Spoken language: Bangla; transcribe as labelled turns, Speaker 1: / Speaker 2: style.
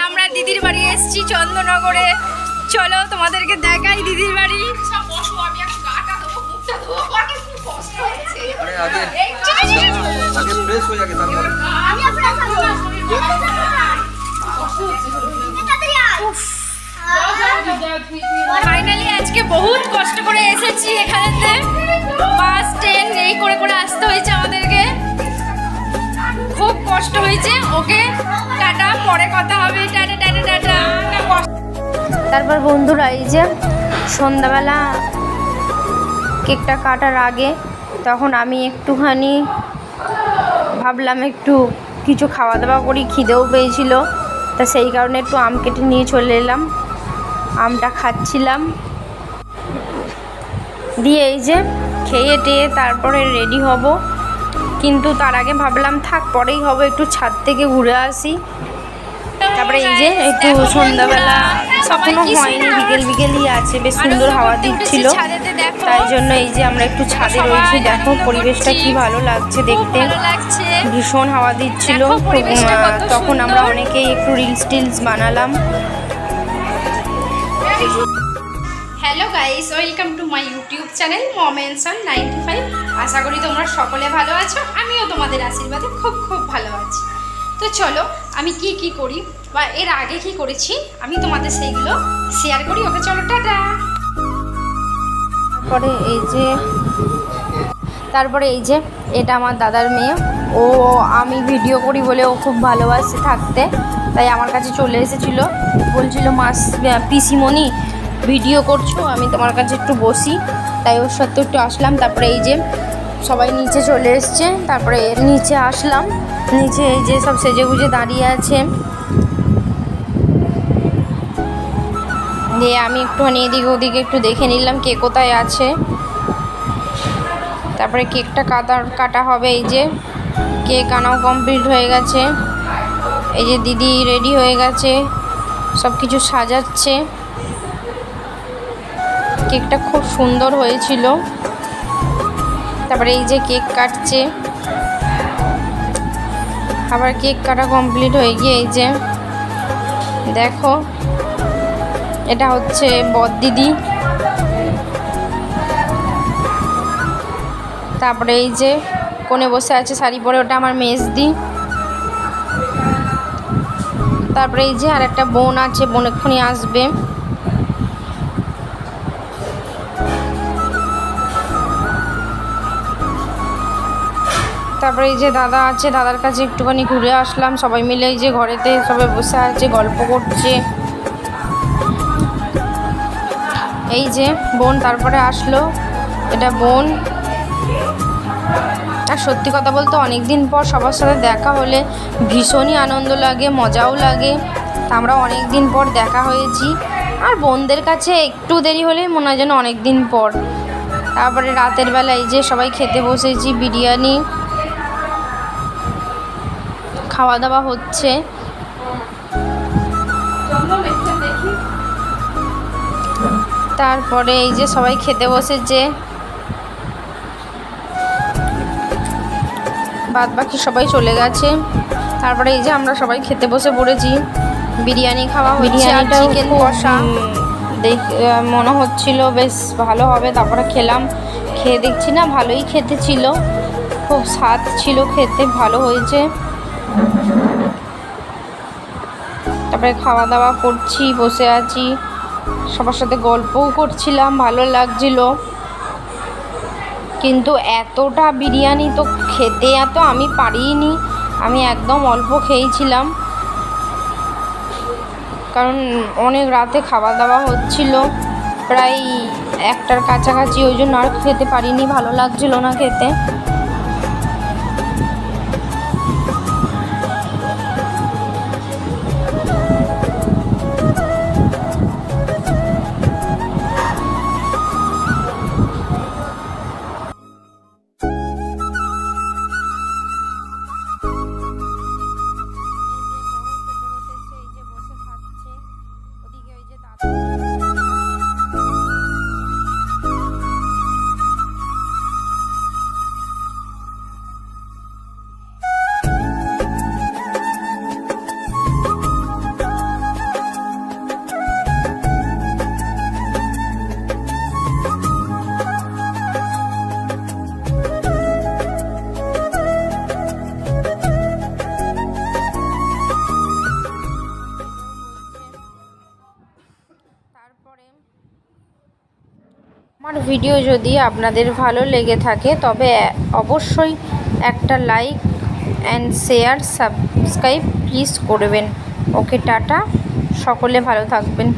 Speaker 1: আমরা দিদির বাড়ি এসেছি চন্দননগরে। চলো তোমাদেরকে দেখাই দিদির বাড়ি। ফাইনালি আজকে বহুত কষ্ট করে এসেছি এখানেতে, বাস ট্রেন এই করে করে আসতে হয়েছে আমাদেরকে, খুব কষ্ট হয়েছে। ওকে টাটা, পরে কথা হবে, টাটা টাটা টাটা। তারপর বন্ধুরা এই যে সন্ধ্যাবেলা কেকটা কাটার আগে তখন আমি একটুখানি ভাবলাম একটু কিছু খাওয়া দাওয়া করি, খিদেও পেয়েছিল, তা সেই কারণে একটু আম কেটে নিয়ে চলে এলাম, আমটা খাচ্ছিলাম। দিয়ে এই যে খেয়ে টেয়ে তারপরে রেডি হব, কিন্তু তার আগে ভাবলাম থাক পরেই হবে, একটু ছাদ থেকে ঘুরে আসি। তারপরে এই যে একটু সন্ধ্যাবেলা এখনো হয়নি, বিকেল বিকেলই আছে, বেশ সুন্দর হাওয়া দিচ্ছিল, তাই জন্য এই যে আমরা একটু ছাদে রয়েছি। দেখো পরিবেশটা কি ভালো লাগছে দেখতে, ভীষণ হাওয়া দিচ্ছিল। তখন আমরা অনেকেই একটু রিলস টিলস বানালাম। Hello guys, welcome to my YouTube channel mom and son 95। আশা করি তোমরা সকলে ভালো আছো, আমিও তোমাদের আশীর্বাদে খুব খুব ভালো আছি। তো চলো আমি কি করি বা এর আগে কি করেছি আমি তোমাদের সেইগুলো শেয়ার করি। ওকে চলো টাটা। তারপরে এই যে এটা আমার দাদার মেয়ে, ও আমি ভিডিও করি বলে ও খুব ভালোবাসে থাকতে, তাই আমার কাছে চলে এসেছিলো, বলছিল পিসিমণি ভিডিও করছো, আমি তোমার কাছে একটু বসি, তাই ওর সাথে একটু আসলাম। তারপরে এই যে সবাই নিচে চলে এসছে, তারপরে নিচে আসলাম, নিচে এই যে সব সেজে গুজে দাঁড়িয়ে আছে। দিয়ে আমি একটুখানি এদিকে ওদিকে একটু দেখে নিলাম কে কোথায় আছে। তারপরে কেকটা কাটা হবে। এই যে কেক আনাও কমপ্লিট হয়ে গেছে, এই যে দিদি রেডি হয়ে গেছে, সব কিছু সাজাচ্ছে। কেকটা খুব সুন্দর হয়েছিল। তারপরে এই যে কেক কাটছে, আবার কেক কাটা কমপ্লিট হয়ে গিয়ে এই যে দেখো এটা হচ্ছে বর দিদি। তারপরে এই যে কোণে বসে আছে শাড়ি পরে, ওটা আমার মেজদি। তারপরে এই যে আর একটা বোন আছে, বোন এক্ষুনি আসবে। তারপরে এই যে দাদা আছে, দাদার কাছে একটুখানি ঘুরে আসলাম। সবাই মিলে এই যে ঘরেতে সবাই বসে আছে, গল্প করছে। এই যে বোন তারপরে আসলো, এটা বোন। আর সত্যি কথা বলতে অনেক দিন পর সবার সাথে দেখা হলে ভীষণই আনন্দ লাগে, মজাও লাগে। তা আমরা অনেক দিন পর দেখা হয়েছি, আর বোনদের কাছে একটু দেরি হলেই মনে হয় যেন অনেক দিন পর। তারপরে রাতের বেলা এই যে সবাই খেতে বসেছি, বিরিয়ানি খাওয়া দাওয়া হচ্ছে। তারপরে এই যে সবাই খেতে বসেছে, বাদ বাকি সবাই চলে গেছে। তারপরে এই যে আমরা সবাই খেতে বসে পড়েছি, বিরিয়ানি খাওয়া হচ্ছে, আর চিকেন কষা মনে হচ্ছিল বেশ ভালো হবে। তারপরে খেলাম, খেয়ে দেখছি না ভালোই খেতে ছিল, খুব স্বাদ ছিল, খেতে ভালো হয়েছে। তারপরে খাওয়া দাওয়া করছি, বসে আছি, সবার সাথে গল্পও করছিলাম, ভালো লাগছিল। কিন্তু এতটা বিরিয়ানি তো খেতে এত আমি পারিনি, আমি একদম অল্প খেয়েছিলাম, কারণ অনেক রাতে খাওয়া দাওয়া হচ্ছিল, প্রায় 1টার কাছাকাছি, ওই জন্য আর খেতে পারিনি, ভালো লাগছিল না খেতে। আমার ভিডিও যদি আপনাদের ভালো লেগে থাকে তবে অবশ্যই একটা like and share subscribe please করবেন। ওকে টাটা, সকলে ভালো থাকবেন।